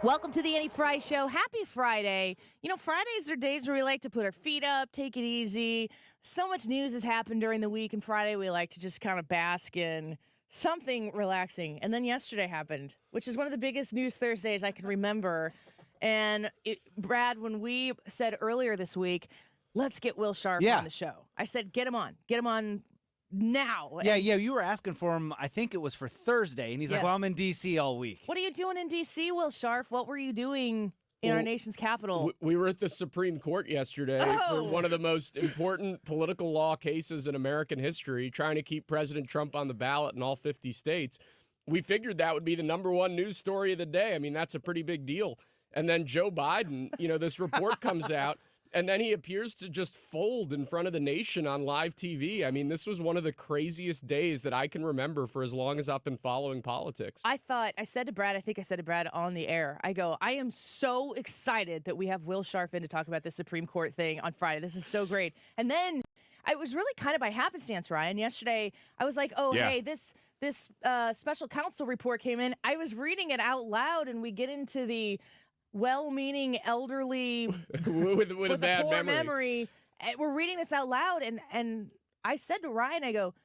Welcome to the Frey Show. Happy Friday. You know, Fridays are days where we like to put our feet up, take it easy. So much news has happened during the week, and Friday we like to just kind of bask in something relaxing. And then yesterday happened, which is one of the biggest news Thursdays I can remember. And Brad, when we said earlier this week, let's get Will Scharf on the show, I said, get him on now. Yeah, you were asking for him, I think it was for Thursday, and he's like, well, I'm in D.C. all week. What are you doing in D.C., Will Scharf? What were you doing in our nation's capital? We were at the Supreme Court yesterday for one of the most important political law cases in American history, trying to keep President Trump on the ballot in all 50 states. We figured that would be the number one news story of the day. I mean, that's a pretty big deal. And then Joe Biden, this report comes out. And then he appears to just fold in front of the nation on live TV. I mean, this was one of the craziest days that I can remember for as long as I've been following politics. I said to Brad on the air, I am so excited that we have Will Scharf in to talk about the Supreme Court thing on Friday. This is so great. And then I was really kind of by happenstance, Ryan. Yesterday, I was like, hey, this special counsel report came in. I was reading it out loud, and we get into the well-meaning elderly with a bad poor memory. And we're reading this out loud, and I said to Ryan, I go,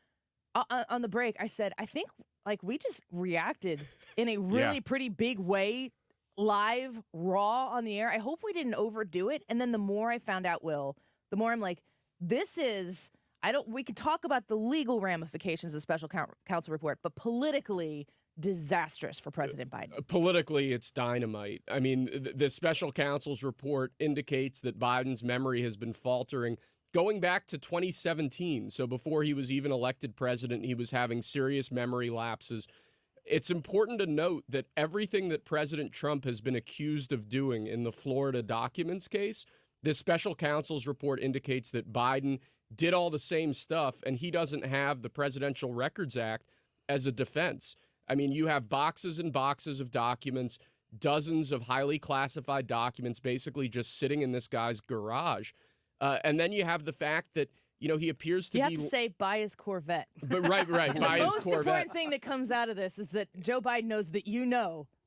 on the break, I said, I think we just reacted in a really pretty big way, live, raw on the air. I hope we didn't overdo it. And then the more I found out, Will, the more I'm like, we can talk about the legal ramifications of the special counsel report, but politically disastrous for President Biden. Politically, it's dynamite. I mean, the special counsel's report indicates that Biden's memory has been faltering going back to 2017. So before he was even elected president, he was having serious memory lapses. It's important to note that everything that President Trump has been accused of doing in the Florida documents case, this special counsel's report indicates that Biden did all the same stuff, and he doesn't have the Presidential Records Act as a defense. I mean, you have boxes and boxes of documents, dozens of highly classified documents basically just sitting in this guy's garage. And then you have the fact that, he appears to be... You have to say, buy his Corvette. But right, buy his Corvette. The most important thing that comes out of this is that Joe Biden knows that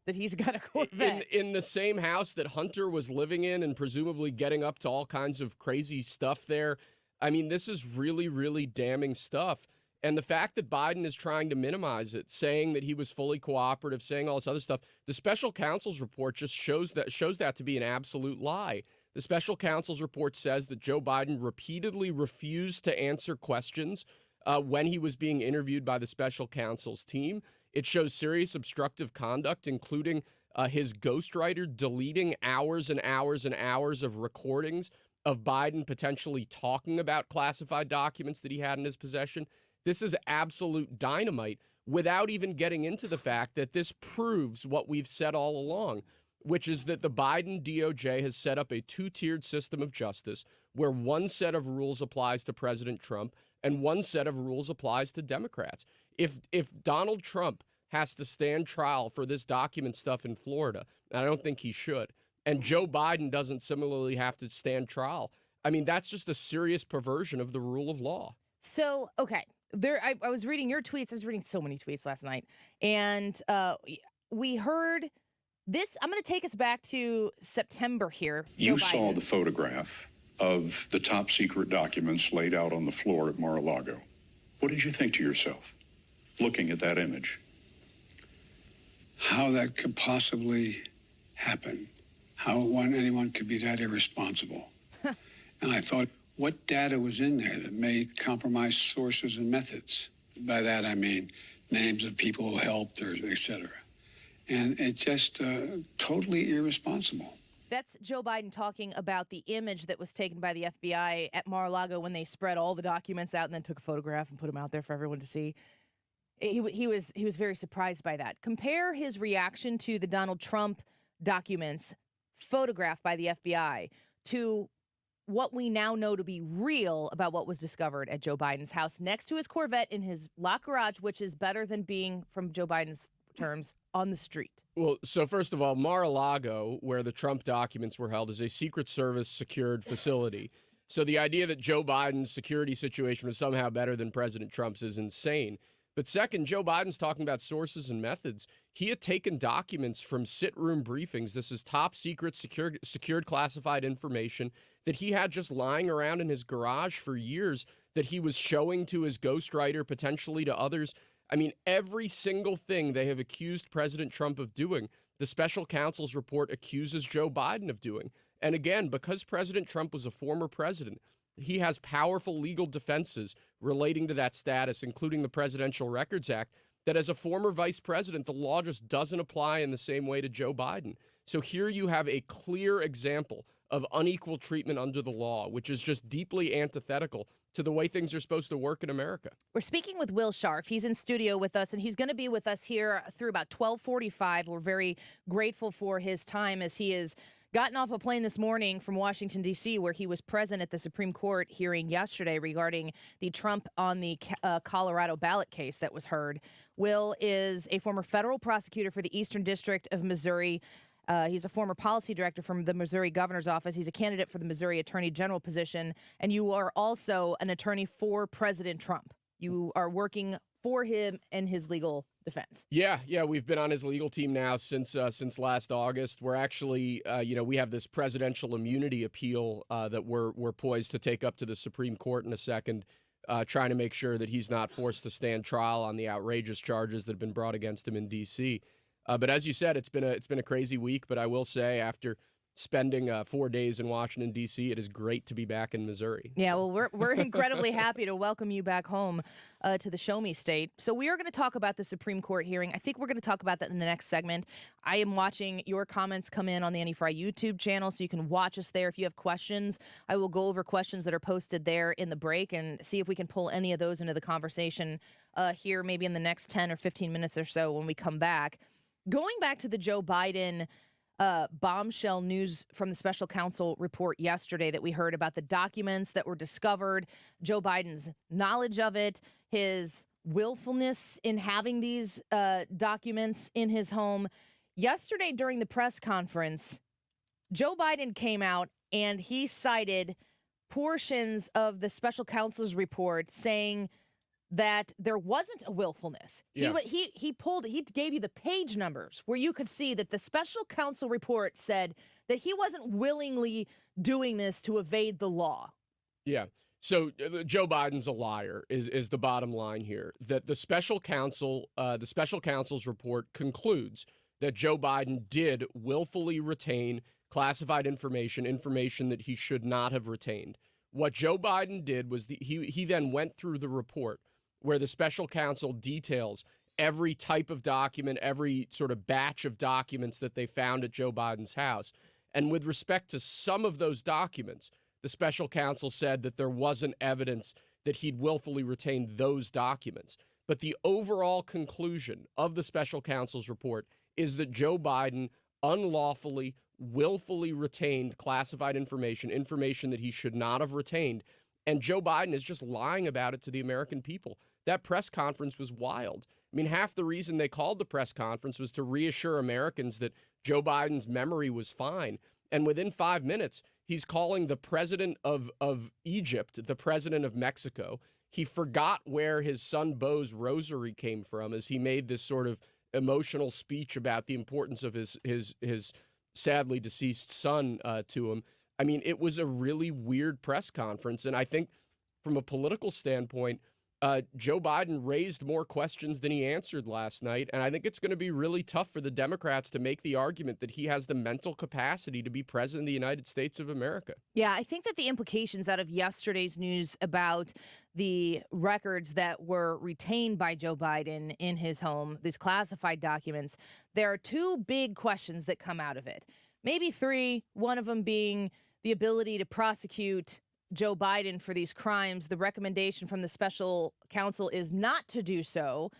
that he's got a Corvette. In the same house that Hunter was living in and presumably getting up to all kinds of crazy stuff there. I mean, this is really, really damning stuff. And the fact that Biden is trying to minimize it, saying that he was fully cooperative, saying all this other stuff, the special counsel's report just shows that to be an absolute lie. The special counsel's report says that Joe Biden repeatedly refused to answer questions when he was being interviewed by the special counsel's team. It shows serious obstructive conduct, including his ghostwriter deleting hours and hours and hours of recordings of Biden potentially talking about classified documents that he had in his possession. This is absolute dynamite without even getting into the fact that this proves what we've said all along, which is that the Biden DOJ has set up a two-tiered system of justice where one set of rules applies to President Trump and one set of rules applies to Democrats. If Donald Trump has to stand trial for this document stuff in Florida, and I don't think he should, and Joe Biden doesn't similarly have to stand trial, I mean, that's just a serious perversion of the rule of law. So, okay. I was reading your tweets. I was reading so many tweets last night. And we heard this. I'm going to take us back to September here. You saw the photograph of the top secret documents laid out on the floor at Mar-a-Lago. What did you think to yourself, looking at that image? How that could possibly happen. How anyone could be that irresponsible. And I thought, what data was in there that may compromise sources and methods? By that, I mean names of people who helped, or et cetera. And it's just totally irresponsible. That's Joe Biden talking about the image that was taken by the FBI at Mar-a-Lago when they spread all the documents out and then took a photograph and put them out there for everyone to see. He was very surprised by that. Compare his reaction to the Donald Trump documents photographed by the FBI to what we now know to be real about what was discovered at Joe Biden's house next to his Corvette in his locked garage, which is better than being, from Joe Biden's terms, on the street. Well, so first of all, Mar-a-Lago, where the Trump documents were held, is a Secret Service secured facility. So the idea that Joe Biden's security situation was somehow better than President Trump's is insane. But second, Joe Biden's talking about sources and methods. He had taken documents from sit-room briefings. This is top secret, secured classified information that he had just lying around in his garage for years that he was showing to his ghostwriter, potentially to others. I mean, every single thing they have accused President Trump of doing, the special counsel's report accuses Joe Biden of doing. And again, because President Trump was a former president, he has powerful legal defenses relating to that status, including the Presidential Records Act, that as a former vice president, the law just doesn't apply in the same way to Joe Biden. So here you have a clear example of unequal treatment under the law, which is just deeply antithetical to the way things are supposed to work in America. We're speaking with Will Scharf. He's in studio with us, and he's going to be with us here through about 12:45. We're very grateful for his time as he has gotten off a plane this morning from Washington, D.C., where he was present at the Supreme Court hearing yesterday regarding the Trump on the Colorado ballot case that was heard. Will is a former federal prosecutor for the Eastern District of Missouri. He's a former policy director from the Missouri governor's office. He's a candidate for the Missouri attorney general position. And you are also an attorney for President Trump. You are working for him and his legal defense. Yeah, we've been on his legal team now since last August. We're actually, we have this presidential immunity appeal that we're poised to take up to the Supreme Court in a second, trying to make sure that he's not forced to stand trial on the outrageous charges that have been brought against him in D.C. But as you said, it's been a crazy week. But I will say, after spending 4 days in Washington, D.C., it is great to be back in Missouri. Yeah, well, we're incredibly happy to welcome you back home to the Show Me State. So we are going to talk about the Supreme Court hearing. I think we're going to talk about that in the next segment. I am watching your comments come in on the Annie Frey YouTube channel, so you can watch us there. If you have questions, I will go over questions that are posted there in the break and see if we can pull any of those into the conversation here maybe in the next 10 or 15 minutes or so when we come back. Going back to the Joe Biden bombshell news from the special counsel report yesterday that we heard about the documents that were discovered, Joe Biden's knowledge of it, his willfulness in having these documents in his home. Yesterday during the press conference, Joe Biden came out and he cited portions of the special counsel's report saying that there wasn't a willfulness. Yeah. He gave you the page numbers where you could see that the special counsel report said that he wasn't willingly doing this to evade the law. Yeah. So Joe Biden's a liar is the bottom line here. That the special counsel's report concludes that Joe Biden did willfully retain classified information that he should not have retained. What Joe Biden did was he then went through the report where the special counsel details every type of document, every sort of batch of documents that they found at Joe Biden's house. And with respect to some of those documents, the special counsel said that there wasn't evidence that he'd willfully retained those documents. But the overall conclusion of the special counsel's report is that Joe Biden unlawfully, willfully retained classified information that he should not have retained. And Joe Biden is just lying about it to the American people. That press conference was wild. I mean, half the reason they called the press conference was to reassure Americans that Joe Biden's memory was fine. And within 5 minutes, he's calling the president of Egypt the president of Mexico. He forgot where his son Beau's rosary came from as he made this sort of emotional speech about the importance of his sadly deceased son to him. I mean, it was a really weird press conference. And I think from a political standpoint, Joe Biden raised more questions than he answered last night. And I think it's going to be really tough for the Democrats to make the argument that he has the mental capacity to be president of the United States of America. Yeah, I think that the implications out of yesterday's news about the records that were retained by Joe Biden in his home, these classified documents, there are two big questions that come out of it. Maybe three, one of them being the ability to prosecute Joe Biden for these crimes. The recommendation from the special counsel is not to do so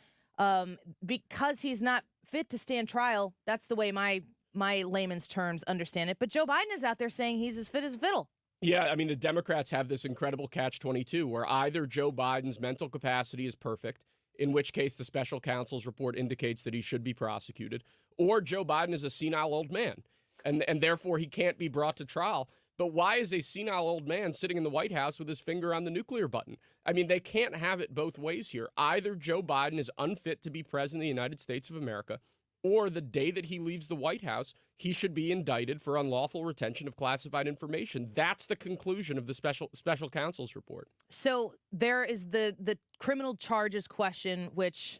because he's not fit to stand trial. That's the way my layman's terms understand it. But Joe Biden is out there saying he's as fit as a fiddle. Yeah, I mean, the Democrats have this incredible catch-22 where either Joe Biden's mental capacity is perfect, in which case the special counsel's report indicates that he should be prosecuted, or Joe Biden is a senile old man, and therefore he can't be brought to trial. But why is a senile old man sitting in the White House with his finger on the nuclear button? I mean, they can't have it both ways here. Either Joe Biden is unfit to be president of the United States of America, or the day that he leaves the White House, he should be indicted for unlawful retention of classified information. That's the conclusion of the special counsel's report. So there is the criminal charges question, which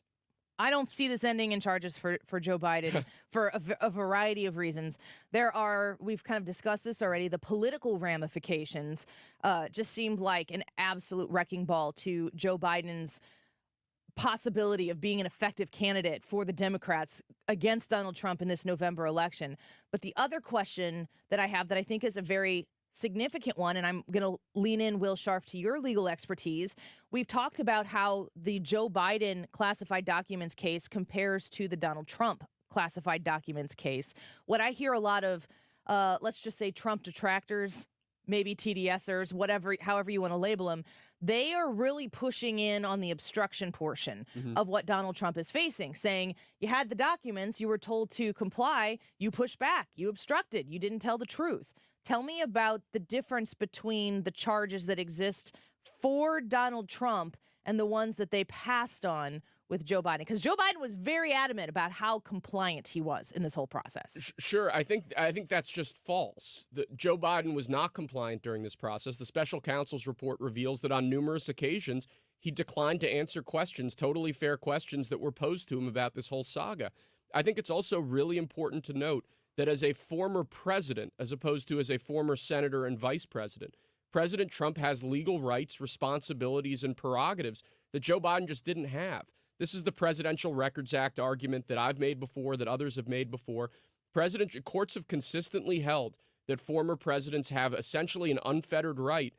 I don't see this ending in charges for Joe Biden for a variety of reasons. We've kind of discussed this already, the political ramifications just seemed like an absolute wrecking ball to Joe Biden's possibility of being an effective candidate for the Democrats against Donald Trump in this November election. But the other question that I have that I think is a very significant one, and I'm going to lean in, Will Scharf, to your legal expertise. We've talked about how the Joe Biden classified documents case compares to the Donald Trump classified documents case. What I hear a lot of, let's just say Trump detractors, maybe TDSers, however you want to label them, they are really pushing in on the obstruction portion of what Donald Trump is facing, saying you had the documents, you were told to comply, you pushed back, you obstructed, you didn't tell the truth. Tell me about the difference between the charges that exist for Donald Trump and the ones that they passed on with Joe Biden, because Joe Biden was very adamant about how compliant he was in this whole process. Sure, I think that's just false. Joe Biden was not compliant during this process. The special counsel's report reveals that on numerous occasions he declined to answer questions, totally fair questions that were posed to him about this whole saga. I think it's also really important to note that as a former president, as opposed to as a former senator and vice president, President Trump has legal rights, responsibilities, and prerogatives that Joe Biden just didn't have. This is the Presidential Records Act argument that I've made before, that others have made before. Courts have consistently held that former presidents have essentially an unfettered right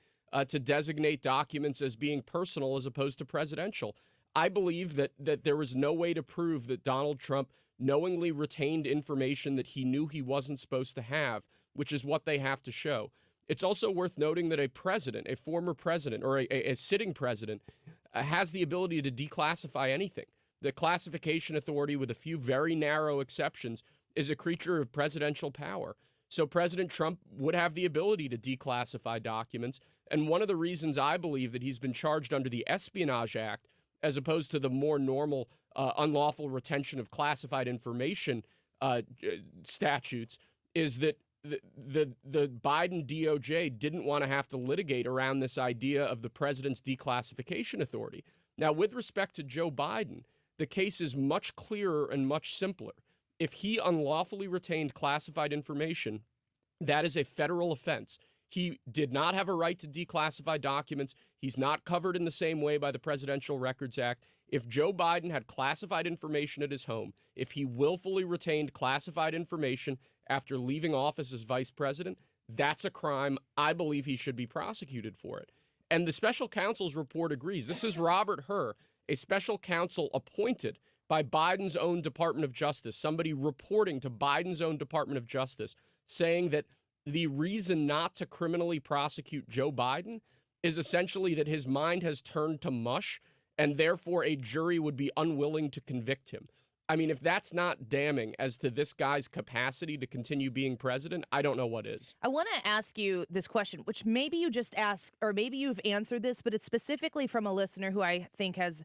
to designate documents as being personal as opposed to presidential. I believe that there was no way to prove that Donald Trump knowingly retained information that he knew he wasn't supposed to have, which is what they have to show. It's also worth noting that a president, a former president, or a sitting president has the ability to declassify anything. The classification authority, with a few very narrow exceptions, is a creature of presidential power. So President Trump would have the ability to declassify documents. And one of the reasons I believe that he's been charged under the Espionage Act, as opposed to the more normal unlawful retention of classified information statutes, is that the Biden DOJ didn't want to have to litigate around this idea of the president's declassification authority. Now, with respect to Joe Biden, the case is much clearer and much simpler. If he unlawfully retained classified information, that is a federal offense. He did not have a right to declassify documents. He's not covered in the same way by the Presidential Records Act. If Joe Biden had classified information at his home, if he willfully retained classified information after leaving office as vice president, that's a crime. I believe he should be prosecuted for it. And the special counsel's report agrees. This is Robert Hur, a special counsel appointed by Biden's own Department of Justice, somebody reporting to Biden's own Department of Justice, saying that the reason not to criminally prosecute Joe Biden is essentially that his mind has turned to mush, and therefore a jury would be unwilling to convict him. I mean, if that's not damning as to this guy's capacity to continue being president, I don't know what is. I want to ask you this question, which maybe you just asked, or maybe you've answered this, but it's specifically from a listener who I think has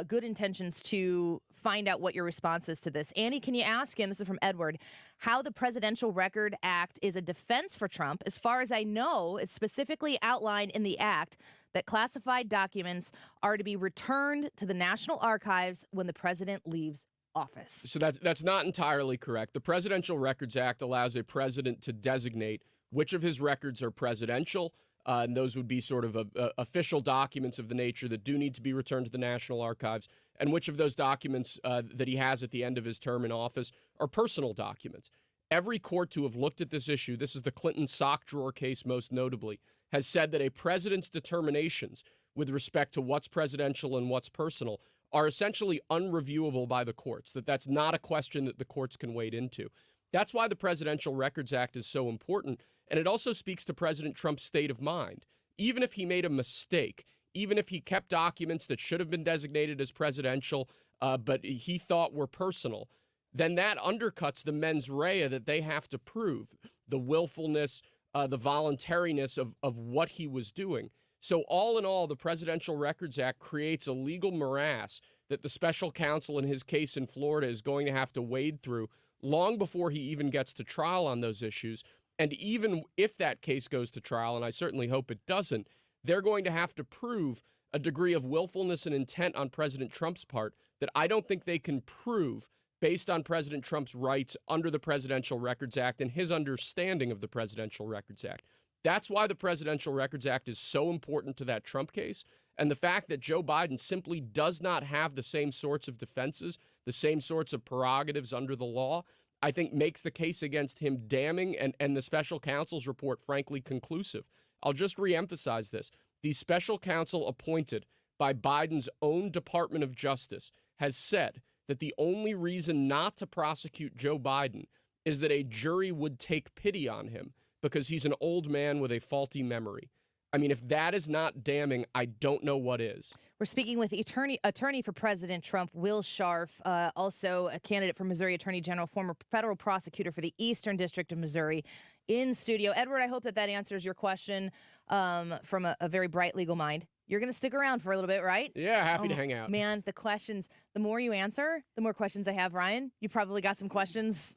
good intentions to find out what your response is to this. Annie, can you ask him, this is from Edward, how the Presidential Record Act is a defense for Trump? As far as I know, it's specifically outlined in the act that classified documents are to be returned to the National Archives when the president leaves office. So that's not entirely correct. The Presidential Records Act allows a president to designate which of his records are presidential, and those would be sort of official documents of the nature that do need to be returned to the National Archives, and which of those documents that he has at the end of his term in office are personal documents. Every court to have looked at this issue, this is the Clinton sock drawer case most notably, has said that a president's determinations with respect to what's presidential and what's personal are essentially unreviewable by the courts, that's not a question that the courts can wade into. That's why the Presidential Records Act is so important, and it also speaks to President Trump's state of mind. Even if he made a mistake, even if he kept documents that should have been designated as presidential, but he thought were personal, then that undercuts the mens rea that they have to prove, the willfulness, the voluntariness of what he was doing. So all in all, the Presidential Records Act creates a legal morass that the special counsel in his case in Florida is going to have to wade through long before he even gets to trial on those issues. And even if that case goes to trial, and I certainly hope it doesn't, they're going to have to prove a degree of willfulness and intent on President Trump's part that I don't think they can prove based on President Trump's rights under the Presidential Records Act and his understanding of the Presidential Records Act. That's why the Presidential Records Act is so important to that Trump case. And the fact that Joe Biden simply does not have the same sorts of defenses, the same sorts of prerogatives under the law, I think makes the case against him damning and the special counsel's report, frankly, conclusive. I'll just reemphasize this. The special counsel appointed by Biden's own Department of Justice has said that the only reason not to prosecute Joe Biden is that a jury would take pity on him because he's an old man with a faulty memory. I mean, if that is not damning, I don't know what is. We're speaking with the attorney for President Trump, Will Scharf, also a candidate for Missouri Attorney General, former federal prosecutor for the Eastern District of Missouri, in studio. Edward, I hope that answers your question from a very bright legal mind. You're going to stick around for a little bit, right? Yeah, happy to hang out. Man, the questions, the more you answer, the more questions I have. Ryan, you probably got some questions.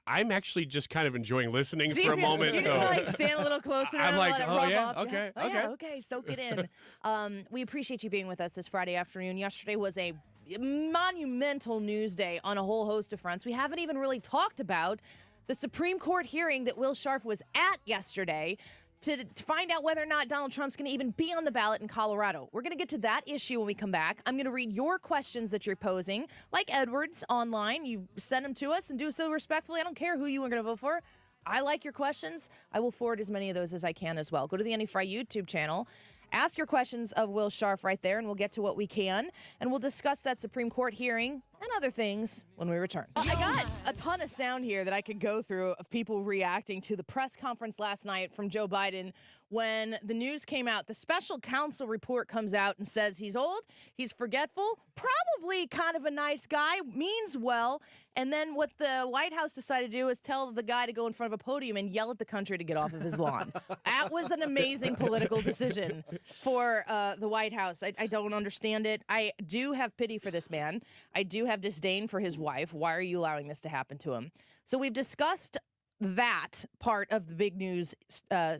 I'm actually just kind of enjoying listening for a moment. You're so just like stand a little closer. I'm like, let it oh rub yeah, off. okay, Yeah. Oh, okay. yeah, okay, soak it in. We appreciate you being with us this Friday afternoon. Yesterday was a monumental news day on a whole host of fronts. We haven't even really talked about the Supreme Court hearing that Will Scharf was at yesterday to find out whether or not Donald Trump's going to even be on the ballot in Colorado. We're going to get to that issue when we come back. I'm going to read your questions that you're posing, like Edward's online. You send them to us and do so respectfully. I don't care who you are going to vote for. I like your questions. I will forward as many of those as I can as well. Go to the Any Frey YouTube channel. Ask your questions of Will Scharf right there, and we'll get to what we can. And we'll discuss that Supreme Court hearing and other things when we return. I got a ton of sound here that I could go through of people reacting to the press conference last night from Joe Biden when the news came out. The special counsel report comes out and says he's old, he's forgetful, probably kind of a nice guy, means well. And then what the White House decided to do is tell the guy to go in front of a podium and yell at the country to get off of his lawn. That was an amazing political decision for the White House. I don't understand it. I do have pity for this man. I do have disdain for his wife. Why are you allowing this to happen to him? So we've discussed that part of the big news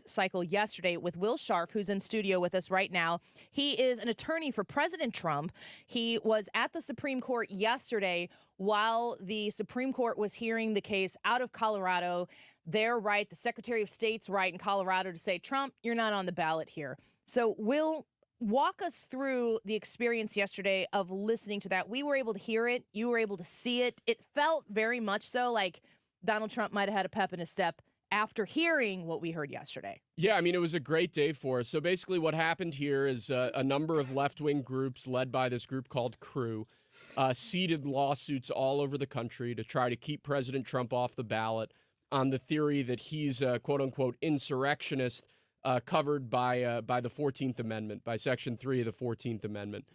cycle yesterday with Will Scharf, who's in studio with us right now. He is an attorney for President Trump. He was at the Supreme Court yesterday while the Supreme Court was hearing the case out of Colorado. They're right, the Secretary of State's right in Colorado to say, Trump, you're not on the ballot here. So Will, walk us through the experience yesterday of listening to that. We were able to hear it. You were able to see it. It felt very much so like Donald Trump might have had a pep in his step after hearing what we heard yesterday. Yeah, I mean, it was a great day for us. So basically what happened here is a number of left-wing groups led by this group called Crew seeded lawsuits all over the country to try to keep President Trump off the ballot on the theory that he's a quote-unquote insurrectionist covered by the 14th Amendment, by Section 3 of the 14th Amendment.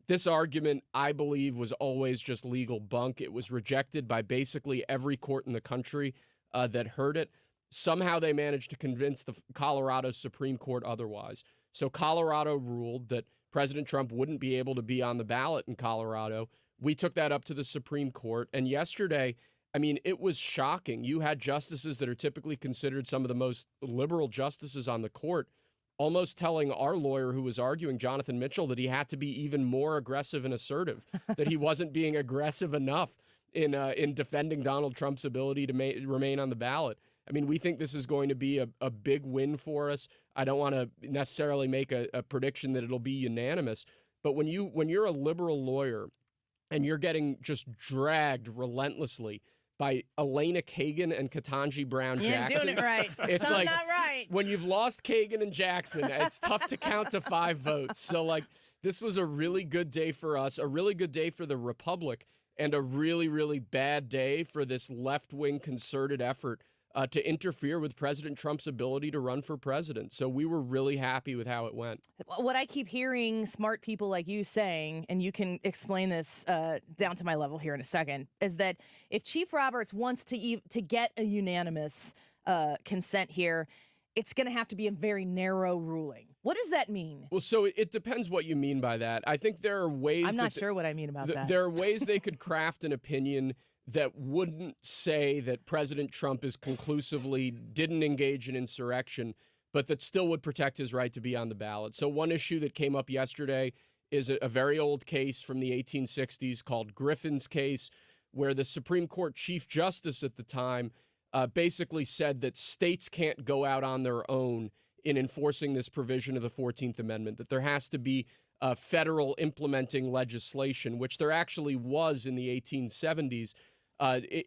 This argument, I believe, was always just legal bunk. It was rejected by basically every court in the country that heard it. Somehow they managed to convince the Colorado Supreme Court otherwise. So Colorado ruled that President Trump wouldn't be able to be on the ballot in Colorado. We took that up to the Supreme Court. And yesterday, I mean, it was shocking. You had justices that are typically considered some of the most liberal justices on the court almost telling our lawyer who was arguing, Jonathan Mitchell, that he had to be even more aggressive and assertive, that he wasn't being aggressive enough in defending Donald Trump's ability to remain on the ballot. I mean, we think this is going to be a big win for us. I don't want to necessarily make a prediction that it'll be unanimous, but when you're a liberal lawyer and you're getting just dragged relentlessly by Elena Kagan and Ketanji Brown Jackson. Doing it right. It's Something like not right. when you've lost Kagan and Jackson, it's tough to count to 5 votes. So like this was a really good day for us, a really good day for the Republic, and a really, really bad day for this left-wing concerted effort to interfere with President Trump's ability to run for president. So we were really happy with how it went. What I keep hearing smart people like you saying, and you can explain this down to my level here in a second, is that if Chief Roberts wants to get a unanimous consent here, it's going to have to be a very narrow ruling. What does that mean? Well, so it depends what you mean by that. I think there are ways. I'm not sure what I mean about that. There are ways they could craft an opinion that wouldn't say that President Trump is conclusively didn't engage in insurrection, but that still would protect his right to be on the ballot. So one issue that came up yesterday is a very old case from the 1860s called Griffin's case, where the Supreme Court Chief Justice at the time basically said that states can't go out on their own in enforcing this provision of the 14th Amendment, that there has to be federal implementing legislation, which there actually was in the 1870s,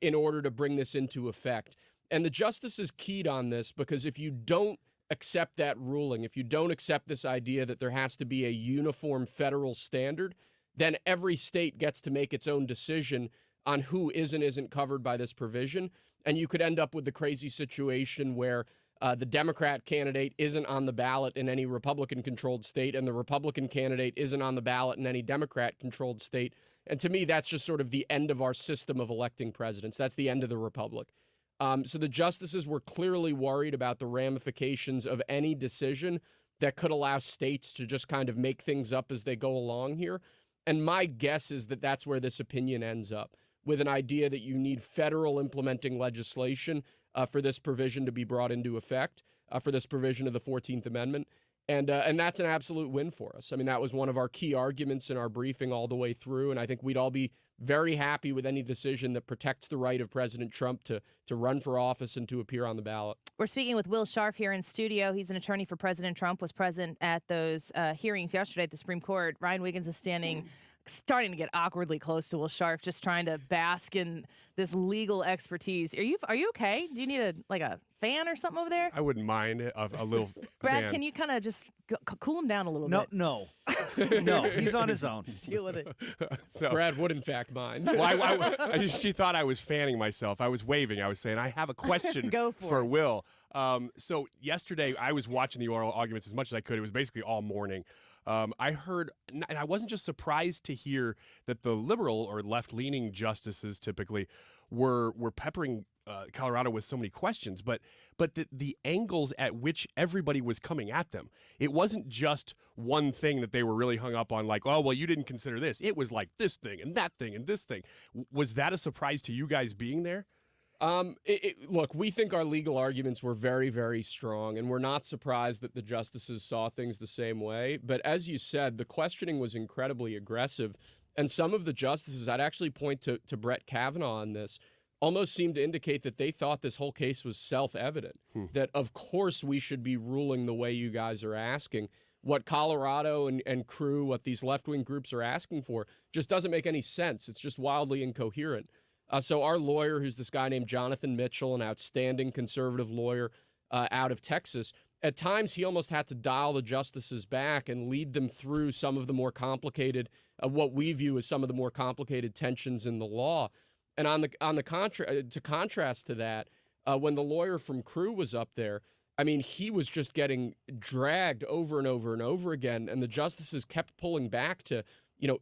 in order to bring this into effect. And the justices keyed on this because if you don't accept that ruling, if you don't accept this idea that there has to be a uniform federal standard, then every state gets to make its own decision on who is and isn't covered by this provision. And you could end up with the crazy situation where the Democrat candidate isn't on the ballot in any Republican-controlled state, and the Republican candidate isn't on the ballot in any Democrat-controlled state. And to me, that's just sort of the end of our system of electing presidents. That's the end of the republic. So the justices were clearly worried about the ramifications of any decision that could allow states to just kind of make things up as they go along here. And my guess is that that's where this opinion ends up, with an idea that you need federal implementing legislation for this provision to be brought into effect, for this provision of the 14th Amendment. And that's an absolute win for us. I mean, that was one of our key arguments in our briefing all the way through, and I think we'd all be very happy with any decision that protects the right of President Trump to run for office and to appear on the ballot. We're speaking with Will Scharf here in studio. He's an attorney for President Trump, was present at those hearings yesterday at the Supreme Court. Ryan Wiggins is starting to get awkwardly close to Will Scharf, just trying to bask in this legal expertise. Are you okay? Do you need a fan or something over there? I wouldn't mind a little Brad, fan. can you kind of just cool him down a little bit? No, he's on his own. Deal with it. So, Brad would, in fact, mind. well, she thought I was fanning myself. I was waving. I was saying, I have a question Go for it. Will. So yesterday, I was watching the oral arguments as much as I could. It was basically all morning. I heard, and I wasn't just surprised to hear that the liberal or left-leaning justices typically were peppering Colorado with so many questions, but the angles at which everybody was coming at them. It wasn't just one thing that they were really hung up on, like, oh, well, you didn't consider this. It was like this thing and that thing and this thing. Was that a surprise to you guys being there? Look, we think our legal arguments were very, very strong, and we're not surprised that the justices saw things the same way. But as you said, the questioning was incredibly aggressive, and some of the justices, I'd actually point to Brett Kavanaugh on this, almost seemed to indicate that they thought this whole case was self-evident, that of course we should be ruling the way you guys are asking. What Colorado and Crew, what these left-wing groups are asking for, just doesn't make any sense. It's just wildly incoherent. So our lawyer, who's this guy named Jonathan Mitchell, an outstanding conservative lawyer out of Texas, at times he almost had to dial the justices back and lead them through some of the more complicated, what we view as some of the more complicated tensions in the law. And to contrast to that, when the lawyer from Crew was up there, I mean, he was just getting dragged over and over and over again, and the justices kept pulling back to,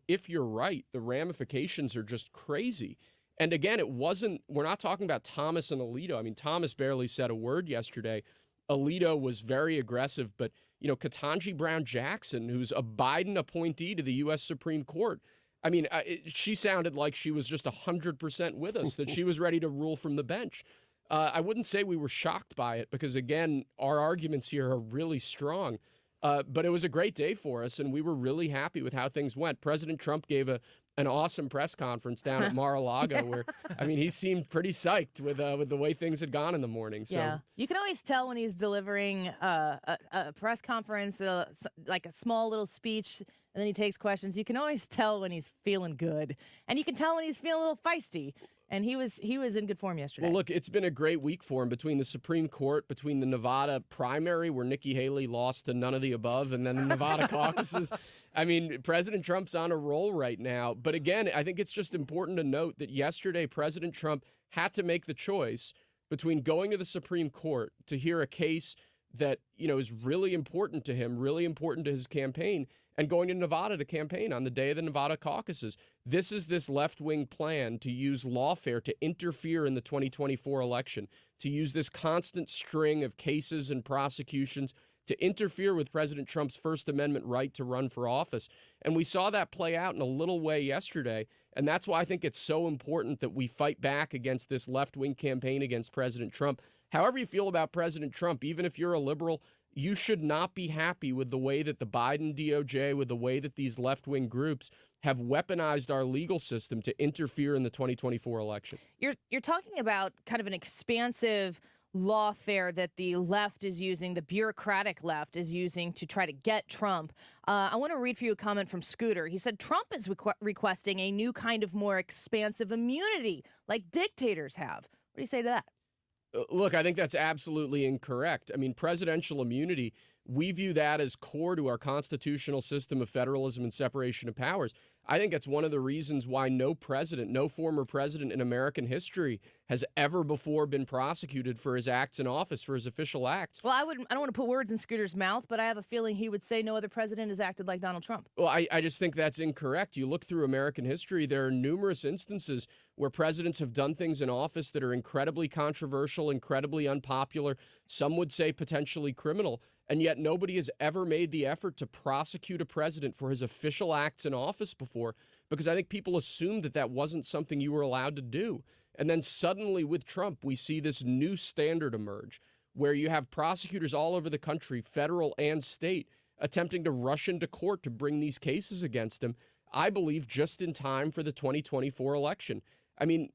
if you're right, the ramifications are just crazy. And again, we're not talking about Thomas and Alito. I mean, Thomas barely said a word yesterday. Alito was very aggressive, but, Ketanji Brown Jackson, who's a Biden appointee to the U.S. Supreme Court, I mean, she sounded like she was just 100% with us, that she was ready to rule from the bench. I wouldn't say we were shocked by it because, again, our arguments here are really strong. But it was a great day for us, and we were really happy with how things went. President Trump gave an awesome press conference down at Mar-a-Lago where, I mean, he seemed pretty psyched with the way things had gone in the morning. So. Yeah. You can always tell when he's delivering a press conference, like a small little speech, and then he takes questions. You can always tell when he's feeling good. And you can tell when he's feeling a little feisty. And he was in good form yesterday. Well, look, it's been a great week for him between the Supreme Court, between the Nevada primary where Nikki Haley lost to none of the above, and then the Nevada caucuses. I mean, President Trump's on a roll right now. But again, I think it's just important to note that yesterday President Trump had to make the choice between going to the Supreme Court to hear a case that, is really important to him, really important to his campaign, and going to Nevada to campaign on the day of the Nevada caucuses. This is this left-wing plan to use lawfare to interfere in the 2024 election, to use this constant string of cases and prosecutions to interfere with President Trump's First Amendment right to run for office. And we saw that play out in a little way yesterday. And that's why I think it's so important that we fight back against this left-wing campaign against President Trump. However you feel about President Trump, even if you're a liberal, you should not be happy with the way that the Biden DOJ, with the way that these left-wing groups have weaponized our legal system to interfere in the 2024 election. You're talking about kind of an expansive lawfare that the left is using, the bureaucratic left is using to try to get Trump. I want to read for you a comment from Scooter. He said, Trump is requesting a new kind of more expansive immunity like dictators have. What do you say to that? Look, I think that's absolutely incorrect. I mean, presidential immunity, we view that as core to our constitutional system of federalism and separation of powers. I think it's one of the reasons why no president, no former president in American history has ever before been prosecuted for his acts in office, for his official acts. Well, I don't want to put words in Scooter's mouth, but I have a feeling he would say no other president has acted like Donald Trump. Well, I just think that's incorrect. You look through American history, there are numerous instances where presidents have done things in office that are incredibly controversial, incredibly unpopular, some would say potentially criminal, and yet nobody has ever made the effort to prosecute a president for his official acts in office before, because I think people assumed that that wasn't something you were allowed to do. And then suddenly with Trump, we see this new standard emerge where you have prosecutors all over the country, federal and state, attempting to rush into court to bring these cases against him, I believe just in time for the 2024 election. I mean,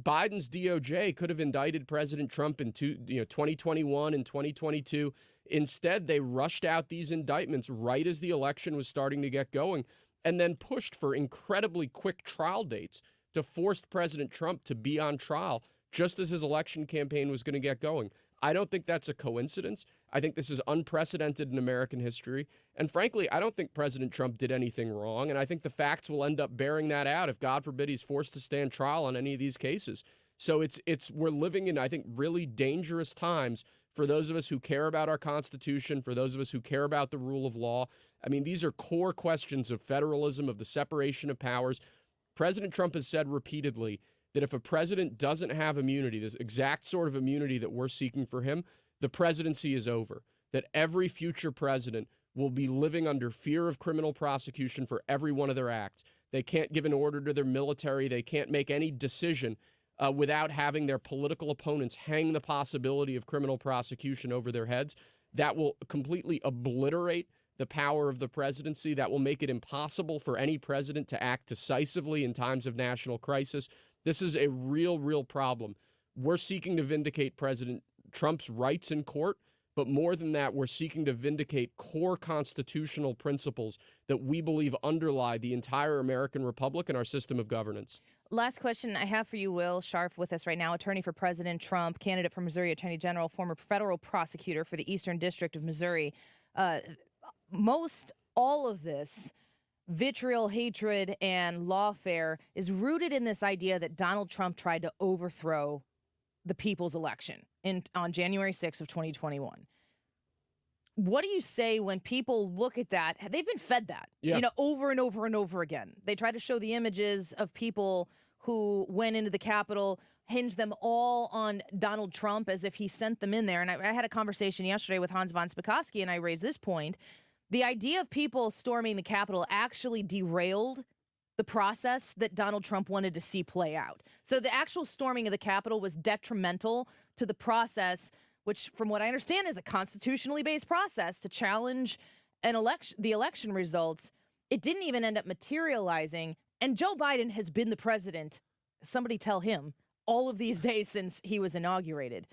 Biden's DOJ could have indicted President Trump in 2021 and 2022. Instead, they rushed out these indictments right as the election was starting to get going and then pushed for incredibly quick trial dates to force President Trump to be on trial just as his election campaign was going to get going. I don't think that's a coincidence. I think this is unprecedented in American history. And frankly, I don't think President Trump did anything wrong. And I think the facts will end up bearing that out if, God forbid, he's forced to stand trial on any of these cases. So we're living in, I think, really dangerous times for those of us who care about our Constitution, for those of us who care about the rule of law. I mean, these are core questions of federalism, of the separation of powers. President Trump has said repeatedly that if a president doesn't have immunity, this exact sort of immunity that we're seeking for him, the presidency is over, that every future president will be living under fear of criminal prosecution for every one of their acts. They can't give an order to their military. They can't make any decision without having their political opponents hang the possibility of criminal prosecution over their heads. That will completely obliterate the power of the presidency. That will make it impossible for any president to act decisively in times of national crisis. This is a real, real problem. We're seeking to vindicate President Trump's rights in court, but more than that, we're seeking to vindicate core constitutional principles that we believe underlie the entire American Republic and our system of governance. Last question I have for you, Will Scharf, with us right now, attorney for President Trump, candidate for Missouri Attorney General, former federal prosecutor for the Eastern District of Missouri. Most all of this vitriol, hatred, and lawfare is rooted in this idea that Donald Trump tried to overthrow the people's election on January 6th of 2021. What do you say when people look at that? They've been fed that, over and over and over again. They try to show the images of people who went into the Capitol, hinged them all on Donald Trump as if he sent them in there. And I had a conversation yesterday with Hans von Spakovsky, and I raised this point. The idea of people storming the Capitol actually derailed the process that Donald Trump wanted to see play out. So the actual storming of the Capitol was detrimental to the process, which, from what I understand, is a constitutionally based process to challenge the election results. It didn't even end up materializing. And Joe Biden has been the president, somebody tell him, all of these days since he was inaugurated.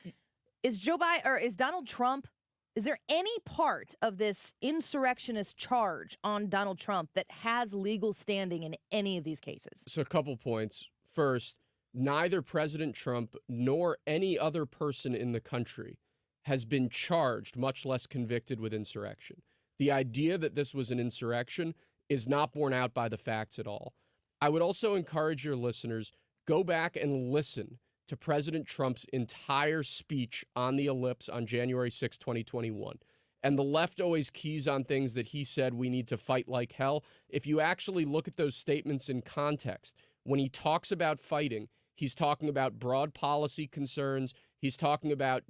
Is Donald Trump, is there any part of this insurrectionist charge on Donald Trump that has legal standing in any of these cases? So a couple points. First, neither President Trump nor any other person in the country has been charged, much less convicted, with insurrection. The idea that this was an insurrection is not borne out by the facts at all. I would also encourage your listeners, go back and listen to President Trump's entire speech on the ellipse on January 6, 2021. And the left always keys on things that he said we need to fight like hell. If you actually look at those statements in context, when he talks about fighting, he's talking about broad policy concerns. He's talking about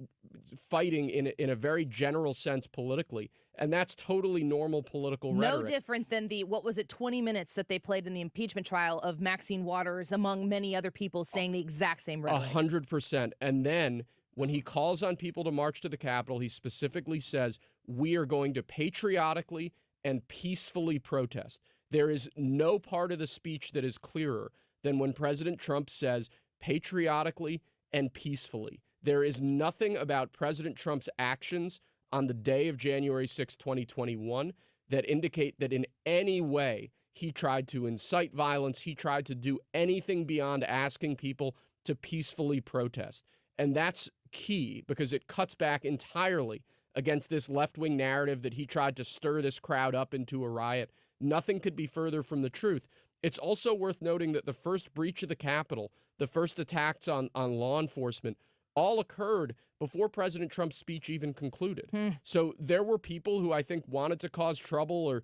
fighting in a very general sense politically. And that's totally normal political rhetoric. No different than the, 20 minutes that they played in the impeachment trial of Maxine Waters, among many other people, saying the exact same rhetoric. 100%. And then when he calls on people to march to the Capitol, he specifically says, we are going to patriotically and peacefully protest. There is no part of the speech that is clearer than when President Trump says patriotically and peacefully. There is nothing about President Trump's actions on the day of January 6, 2021, that indicate that in any way he tried to incite violence, he tried to do anything beyond asking people to peacefully protest. And that's key because it cuts back entirely against this left-wing narrative that he tried to stir this crowd up into a riot. Nothing could be further from the truth. It's also worth noting that the first breach of the Capitol, the first attacks on law enforcement, all occurred before President Trump's speech even concluded. So there were people who I think wanted to cause trouble, or,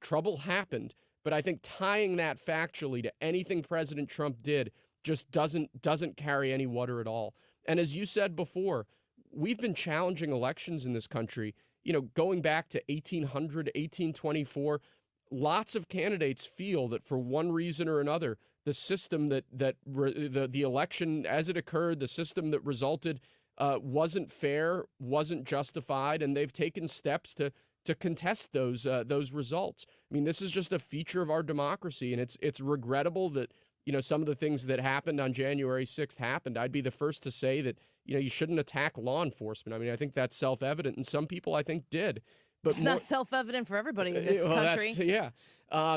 trouble happened. But I think tying that factually to anything President Trump did just doesn't carry any water at all. And as you said before, we've been challenging elections in this country, going back to 1800, 1824. Lots of candidates feel that for one reason or another, the system the election as it occurred, the system that resulted wasn't fair, wasn't justified, and they've taken steps to contest those results. I mean, this is just a feature of our democracy, and it's regrettable that some of the things that happened on January 6th happened. I'd be the first to say that you shouldn't attack law enforcement. I mean, I think that's self-evident, and some people I think did. But it's not self-evident for everybody in this country. Yeah.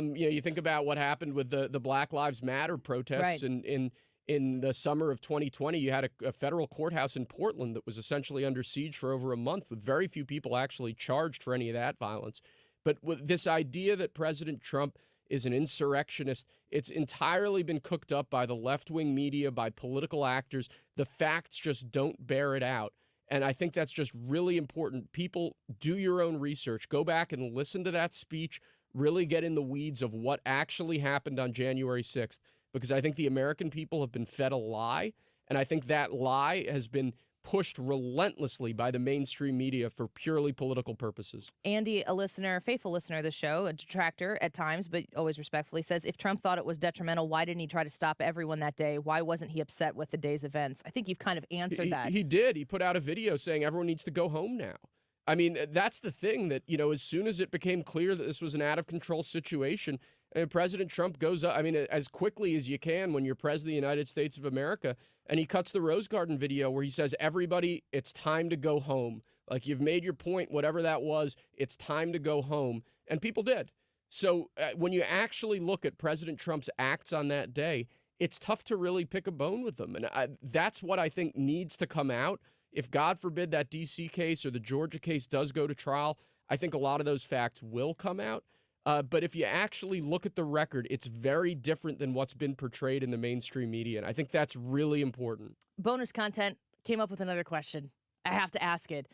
You think about what happened with the Black Lives Matter protests in the summer of 2020. You had a federal courthouse in Portland that was essentially under siege for over a month, with very few people actually charged for any of that violence. But with this idea that President Trump is an insurrectionist, it's entirely been cooked up by the left-wing media, by political actors. The facts just don't bear it out. And I think that's just really important. People, do your own research. Go back and listen to that speech. Really get in the weeds of what actually happened on January 6th, because I think the American people have been fed a lie. And I think that lie has been pushed relentlessly by the mainstream media for purely political purposes. Andy, a listener, faithful listener of the show, a detractor at times, but always respectfully, says, if Trump thought it was detrimental, why didn't he try to stop everyone that day? Why wasn't he upset with the day's events? I think you've kind of answered that. He did. He put out a video saying everyone needs to go home now. I mean, that's the thing that, as soon as it became clear that this was an out-of-control situation, President Trump goes up, as quickly as you can when you're president of the United States of America, and he cuts the Rose Garden video where he says, everybody, it's time to go home. Like, you've made your point, whatever that was, it's time to go home. And people did. So when you actually look at President Trump's acts on that day, it's tough to really pick a bone with them. And that's what I think needs to come out. If, God forbid, that D.C. case or the Georgia case does go to trial, I think a lot of those facts will come out. But if you actually look at the record, it's very different than what's been portrayed in the mainstream media. And I think that's really important. Bonus content came up with another question. I have to ask it.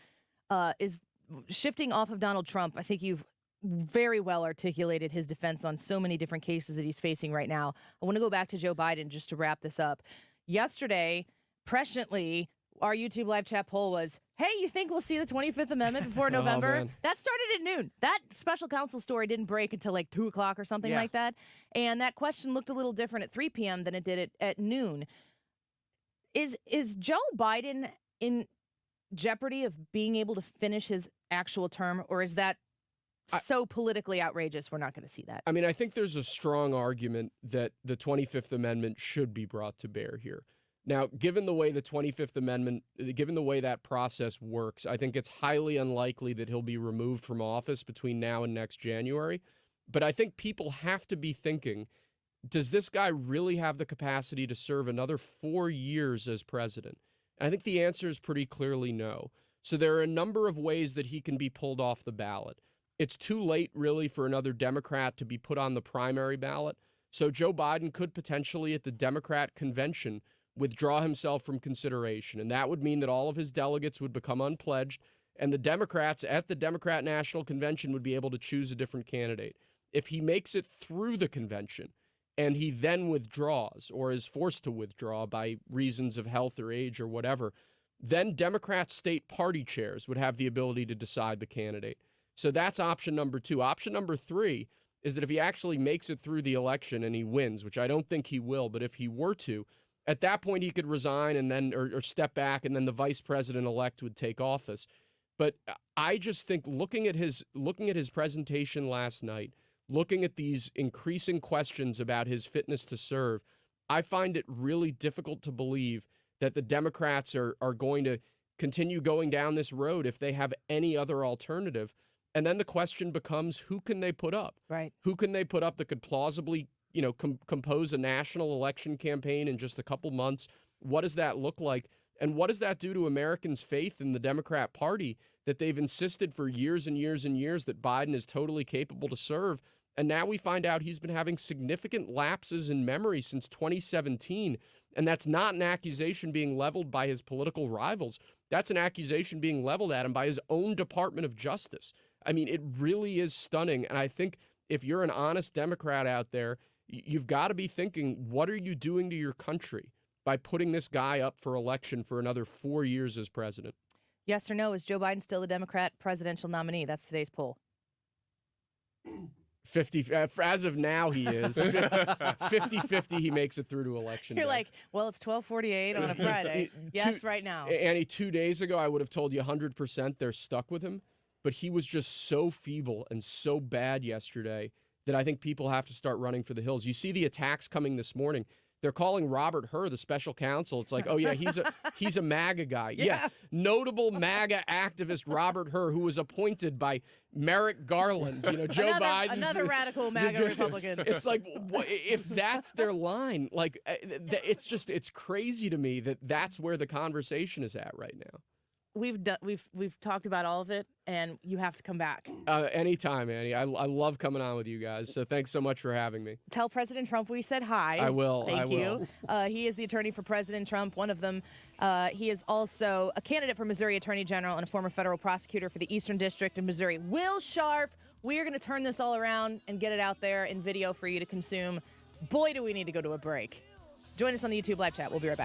Is shifting off of Donald Trump, I think you've very well articulated his defense on so many different cases that he's facing right now. I want to go back to Joe Biden just to wrap this up. Yesterday, presciently, our YouTube live chat poll was, hey, you think we'll see the 25th Amendment before November? Man. That started at noon. That special counsel story didn't break until like 2 o'clock or something like that. And that question looked a little different at 3 p.m. than it did at noon. Is Joe Biden in jeopardy of being able to finish his actual term, or is that so politically outrageous we're not going to see that? I think there's a strong argument that the 25th Amendment should be brought to bear here. Now, given the way the 25th Amendment, given the way that process works, I think it's highly unlikely that he'll be removed from office between now and next January. But I think people have to be thinking, does this guy really have the capacity to serve another 4 years as president? And I think the answer is pretty clearly no. So there are a number of ways that he can be pulled off the ballot. It's too late, really, for another Democrat to be put on the primary ballot. So Joe Biden could potentially, at the Democrat convention, withdraw himself from consideration. And that would mean that all of his delegates would become unpledged. and the Democrats at the Democrat National Convention would be able to choose a different candidate. If he makes it through the convention and he then withdraws or is forced to withdraw by reasons of health or age or whatever, then Democrat state party chairs would have the ability to decide the candidate. So that's option number 2. Option number 3 is that if he actually makes it through the election and he wins, which I don't think he will, but if he were to, at that point he could resign and then or step back, and then the vice president-elect would take office. But I just think looking at his presentation last night, looking at these increasing questions about his fitness to serve, I find it really difficult to believe that the Democrats are going to continue going down this road if they have any other alternative. And then the question becomes, who can they put up? Right. Who can they put up that could plausibly, compose a national election campaign in just a couple months? What does that look like? And what does that do to Americans' faith in the Democrat Party that they've insisted for years and years and years that Biden is totally capable to serve? And now we find out he's been having significant lapses in memory since 2017. And that's not an accusation being leveled by his political rivals. That's an accusation being leveled at him by his own Department of Justice. I mean, it really is stunning. And I think if you're an honest Democrat out there, you've got to be thinking, what are you doing to your country by putting this guy up for election for another 4 years as president? Yes or no, is Joe Biden still the Democrat presidential nominee? That's today's poll. 50, as of now, he is. 50-50, he makes it through to election You're day. like, well, it's 12:48 on a Friday. Yes, right now. Annie, 2 days ago, I would have told you 100% they're stuck with him. But he was just so feeble and so bad yesterday that I think people have to start running for the hills. You see the attacks coming this morning. They're calling Robert Hur the special counsel. It's like, oh yeah, he's a MAGA guy. Yeah. Notable MAGA activist Robert Hur, who was appointed by Merrick Garland, Joe Biden. Another radical MAGA Republican. It's like, if that's their line, like, it's crazy to me that that's where the conversation is at right now. We've talked about all of it, and you have to come back. Anytime, Annie. I love coming on with you guys. So thanks so much for having me. Tell President Trump we said hi. I will. Thank I you. will. He is the attorney for President Trump, one of them. He is also a candidate for Missouri Attorney General and a former federal prosecutor for the Eastern District of Missouri. Will Scharf. We are going to turn this all around and get it out there in video for you to consume. Boy, do we need to go to a break. Join us on the YouTube live chat. We'll be right back.